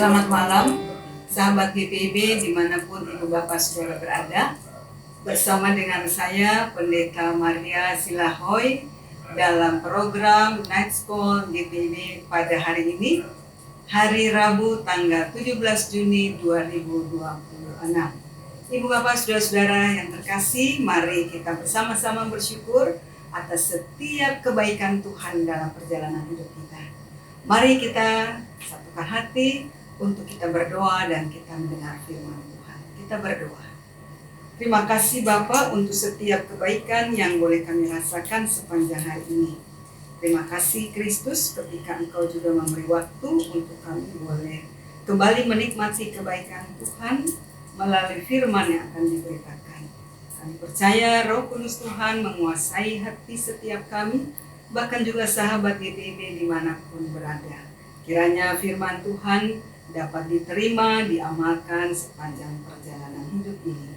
Selamat malam, sahabat GPIB dimanapun Ibu Bapak Saudara berada. Bersama dengan saya, Pendeta Maria Silahoy, dalam program Night School GPIB pada hari ini, hari Rabu tanggal 17 Juni 2026. Ibu Bapak Saudara-saudara yang terkasih, mari kita bersama-sama bersyukur atas setiap kebaikan Tuhan dalam perjalanan hidup kita. Mari kita satukan hati untuk kita berdoa dan kita mendengar firman Tuhan. Kita berdoa. Terima kasih Bapa untuk setiap kebaikan yang boleh kami rasakan sepanjang hari ini. Terima kasih Kristus ketika Engkau juga memberi waktu untuk kami boleh kembali menikmati kebaikan Tuhan melalui firman yang akan diberitakan. Kami percaya Roh Kudus Tuhan menguasai hati setiap kami, bahkan juga sahabat GPIB dimanapun berada. Kiranya firman Tuhan dapat diterima, diamalkan sepanjang perjalanan hidup ini.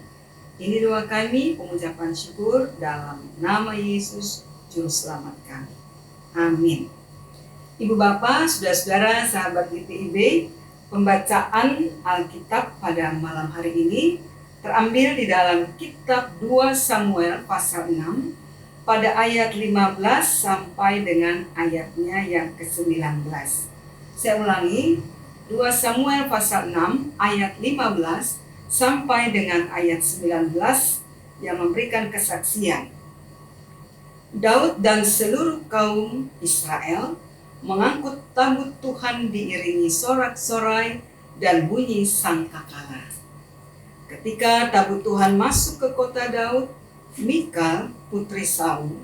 Ini doa kami, pengucapan syukur dalam nama Yesus, Juru Selamat kami. Amin. Ibu Bapak, saudara-saudara, sahabat GPIB, pembacaan Alkitab pada malam hari ini terambil di dalam kitab 2 Samuel pasal 6, pada ayat 15 sampai dengan ayatnya yang ke-19. Saya ulangi, 2 Samuel pasal 6 ayat 15 sampai dengan ayat 19 yang memberikan kesaksian. Daud dan seluruh kaum Israel mengangkut tabut Tuhan diiringi sorak-sorai dan bunyi sangkakala. Ketika tabut Tuhan masuk ke kota Daud, Mikal, putri Saul,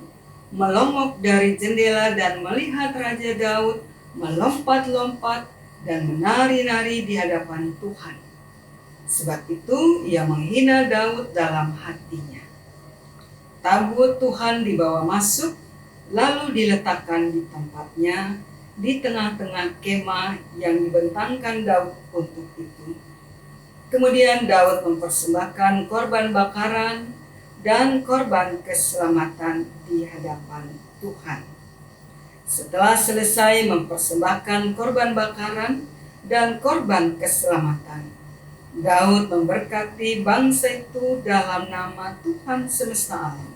melongok dari jendela dan melihat Raja Daud melompat-lompat dan menari-nari di hadapan Tuhan. Sebab itu ia menghina Daud dalam hatinya. Tabut Tuhan dibawa masuk, lalu diletakkan di tempatnya di tengah-tengah kemah yang dibentangkan Daud untuk itu. Kemudian Daud mempersembahkan korban bakaran dan korban keselamatan di hadapan Tuhan. Setelah selesai mempersembahkan korban bakaran dan korban keselamatan, Daud memberkati bangsa itu dalam nama Tuhan semesta alam.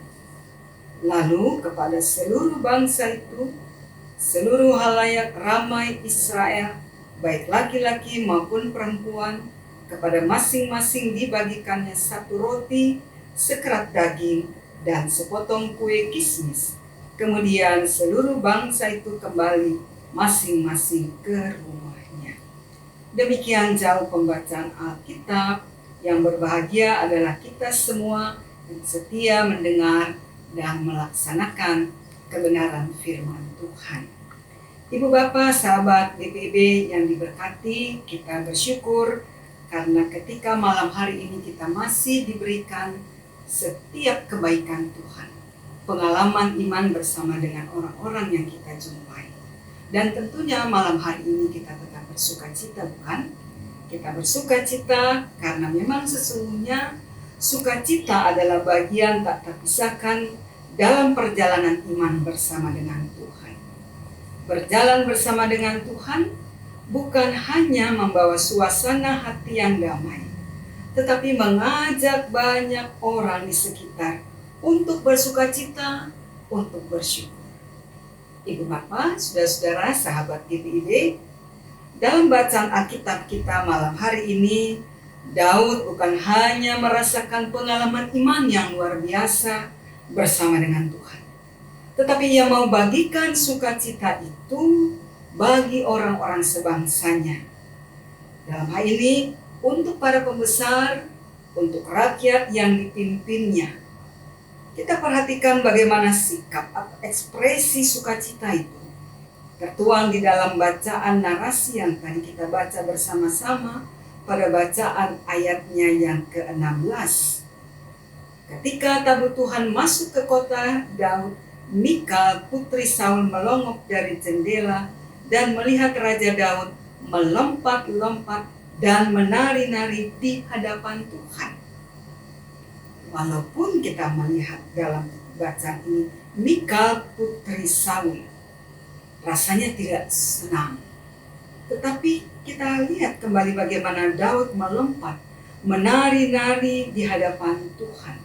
Lalu kepada seluruh bangsa itu, seluruh halayak ramai Israel, baik laki-laki maupun perempuan, kepada masing-masing dibagikannya satu roti, sekerat daging, dan sepotong kue kismis. Kemudian seluruh bangsa itu kembali masing-masing ke rumahnya. Demikian jauh pembacaan Alkitab. Yang berbahagia adalah kita semua yang setia mendengar dan melaksanakan kebenaran firman Tuhan. Ibu Bapak, sahabat GPIB yang diberkati, kita bersyukur karena ketika malam hari ini kita masih diberikan setiap kebaikan Tuhan, pengalaman iman bersama dengan orang-orang yang kita jumpai. Dan tentunya malam hari ini kita tetap bersukacita, bukan? Kita bersukacita karena memang sesungguhnya sukacita adalah bagian tak terpisahkan dalam perjalanan iman bersama dengan Tuhan. Berjalan bersama dengan Tuhan bukan hanya membawa suasana hati yang damai, tetapi mengajak banyak orang di sekitar untuk bersukacita, untuk bersyukur. Ibu Bapak, saudara-saudara, sahabat GPIB, dalam bacaan Alkitab kita malam hari ini, Daud bukan hanya merasakan pengalaman iman yang luar biasa bersama dengan Tuhan, tetapi ia mau bagikan sukacita itu bagi orang-orang sebangsanya. Dalam hal ini, untuk para pembesar, untuk rakyat yang dipimpinnya. Kita perhatikan bagaimana sikap atau ekspresi sukacita itu tertuang di dalam bacaan narasi yang tadi kita baca bersama-sama pada bacaan ayatnya yang ke-16. Ketika tabut Tuhan masuk ke kota Daud, Mikal, putri Saul, melongok dari jendela dan melihat Raja Daud melompat-lompat dan menari-nari di hadapan Tuhan. Walaupun kita melihat dalam bacaan ini, Mikal putri Saul rasanya tidak senang. Tetapi kita lihat kembali bagaimana Daud melompat, menari-nari di hadapan Tuhan.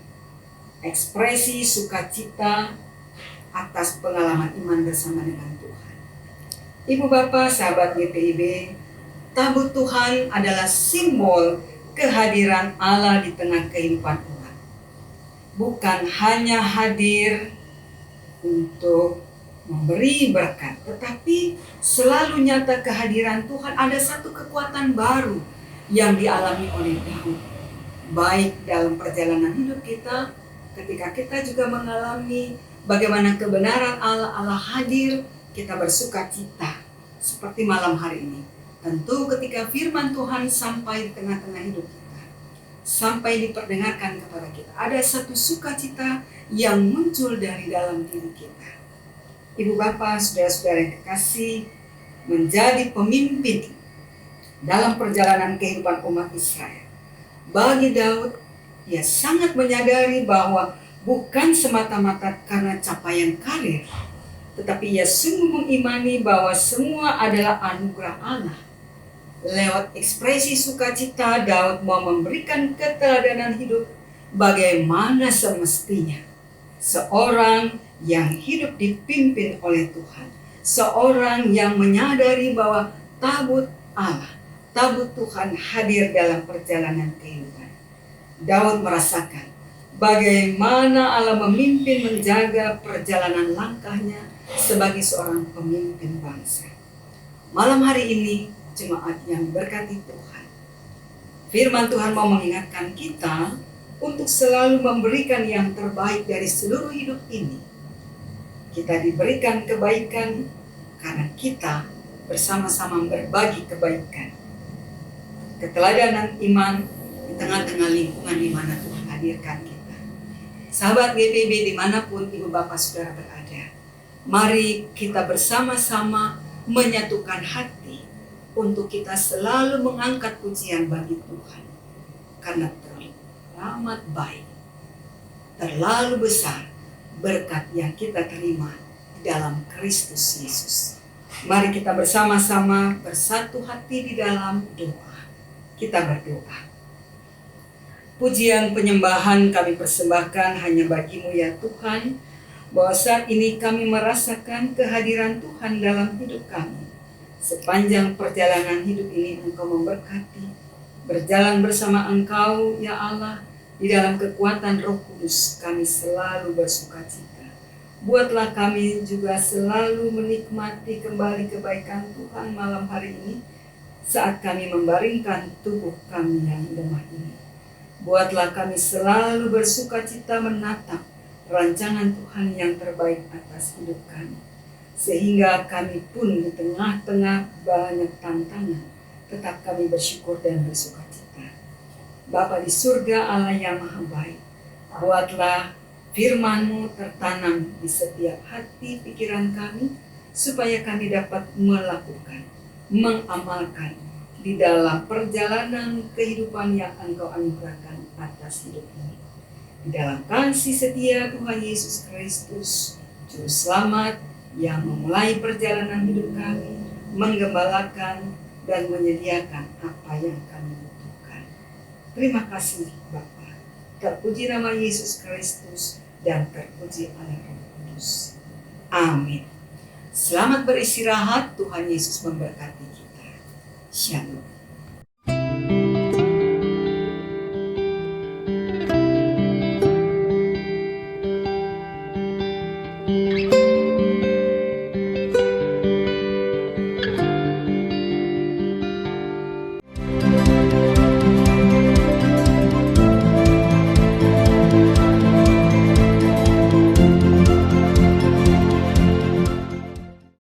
Ekspresi sukacita atas pengalaman iman bersama dengan Tuhan. Ibu bapak, sahabat GPIB, tabut Tuhan adalah simbol kehadiran Allah di tengah kehidupan umat. Bukan hanya hadir untuk memberi berkat, tetapi selalu nyata kehadiran Tuhan. Ada satu kekuatan baru yang dialami oleh Daud, baik dalam perjalanan hidup kita, ketika kita juga mengalami bagaimana kebenaran Allah hadir, kita bersuka cita seperti malam hari ini. Tentu ketika firman Tuhan sampai di tengah-tengah hidup kita, sampai diperdengarkan kepada kita, ada satu sukacita yang muncul dari dalam diri kita. Ibu bapak, saudara-saudara yang kekasih, menjadi pemimpin dalam perjalanan kehidupan umat Israel. Bagi Daud, ia sangat menyadari bahwa bukan semata-mata karena capaian karir, tetapi ia sungguh mengimani bahwa semua adalah anugerah Allah. Lewat ekspresi sukacita, Daud mau memberikan keteladanan hidup bagaimana semestinya seorang yang hidup dipimpin oleh Tuhan, seorang yang menyadari bahwa tabut Allah, tabut Tuhan hadir dalam perjalanan kehidupan. Daud merasakan bagaimana Allah memimpin menjaga perjalanan langkahnya sebagai seorang pemimpin bangsa. Malam hari ini, jemaat yang diberkati Tuhan, firman Tuhan mau mengingatkan kita untuk selalu memberikan yang terbaik dari seluruh hidup ini. Kita diberikan kebaikan karena kita bersama-sama berbagi kebaikan. Keteladanan iman di tengah-tengah lingkungan di mana Tuhan hadirkan kita. Sahabat GPIB dimanapun ibu bapak saudara berada, mari kita bersama-sama menyatukan hati untuk kita selalu mengangkat pujian bagi Tuhan. Karena teramat baik, terlalu besar berkat yang kita terima dalam Kristus Yesus. Mari kita bersama-sama bersatu hati di dalam doa. Kita berdoa. Pujian penyembahan kami persembahkan hanya bagi-Mu ya Tuhan, bahwa saat ini kami merasakan kehadiran Tuhan dalam hidup kami. Sepanjang perjalanan hidup ini Engkau memberkati, berjalan bersama Engkau ya Allah. Di dalam kekuatan Roh Kudus kami selalu bersukacita. Buatlah kami juga selalu menikmati kembali kebaikan Tuhan malam hari ini saat kami membaringkan tubuh kami yang lemah ini. Buatlah kami selalu bersukacita menatap rancangan Tuhan yang terbaik atas hidup kami. Sehingga kami pun di tengah-tengah banyak tantangan tetap kami bersyukur dan bersukacita. Bapa di surga, Allah yang maha baik, buatlah firman-Mu tertanam di setiap hati pikiran kami, supaya kami dapat melakukan, mengamalkan di dalam perjalanan kehidupan yang Engkau anugerahkan atas hidup ini. Di dalam kasih setia Tuhan Yesus Kristus, Juru Selamat yang memulai perjalanan hidup kami, menggembalakan dan menyediakan apa yang kami butuhkan. Terima kasih Bapa. Terpuji nama Yesus Kristus dan terpuji Allah Roh Kudus. Amin. Selamat beristirahat. Tuhan Yesus memberkati kita. Shalom.